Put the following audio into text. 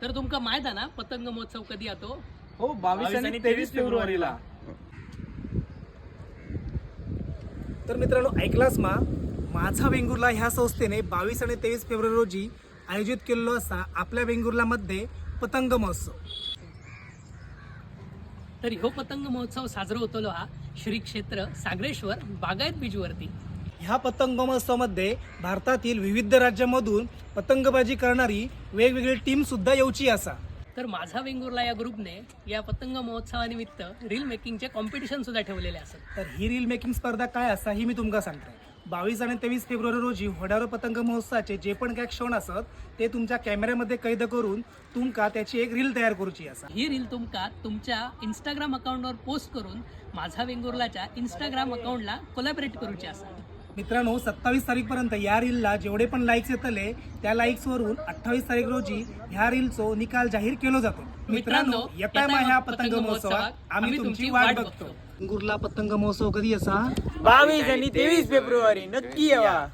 तर तुमका माहित आहे ना पतंग महोत्सव कधी येतो? हो 22 आणि 23 फेब्रुवारीला. तर मित्रांनो ऐकलास मा माझा वेंगुर्ला ह्या संस्थेने 22 आणि 23 फेब्रुवारी रोजी आयोजित केलेलो असा आपल्या वेंगुर्लामध्ये पतंग महोत्सव. तर ह्यो पतंग महोत्सव साजरा होतलो हा श्री क्षेत्र सागरेश्वर बागायत बीचवरती. ह्या पतंग महोत्सवामध्ये भारतातील विविध राज्यांमधून पतंगबाजी करणारी वेगवेगळी टीम सुद्धा येऊची असा. तर माझा वेंगुर्ला या ग्रुपने या पतंग महोत्सवानिमित्त रील मेकिंगचे कॉम्पिटिशन सुद्धा ठेवलेले असत. तर ही रील मेकिंग स्पर्धा काय असा ही मी तुमका सांगते. 22 आणि 23 फेब्रुवारी रोजी होणाऱ्या पतंग महोत्सवाचे जे पण काय क्षण असत ते तुमच्या कॅमेऱ्यामध्ये कैद करून तुमका त्याची एक रील तयार करूची असा. ही रील तुमका तुमच्या इंस्टाग्राम अकाउंटवर पोस्ट करून माझा वेंगुर्लाच्या इंस्टाग्राम अकाउंटला कोलॅबरेट करूचे असा. मित्रांनो 27 तारीखपर्यंत या रीलला जेवढे पण लाईक्स येतले त्या लाईक्स वरून 28 तारीख रोजी ह्या रीलचो निकाल जाहीर केला जातो. मित्रांनो येताय मा ह्या पतंग महोत्सवात आम्ही तुमची वाट बघतो. वेंगुर्ला पतंग महोत्सव कधी असा? 22 आणि 23 फेब्रुवारी नक्की येवा.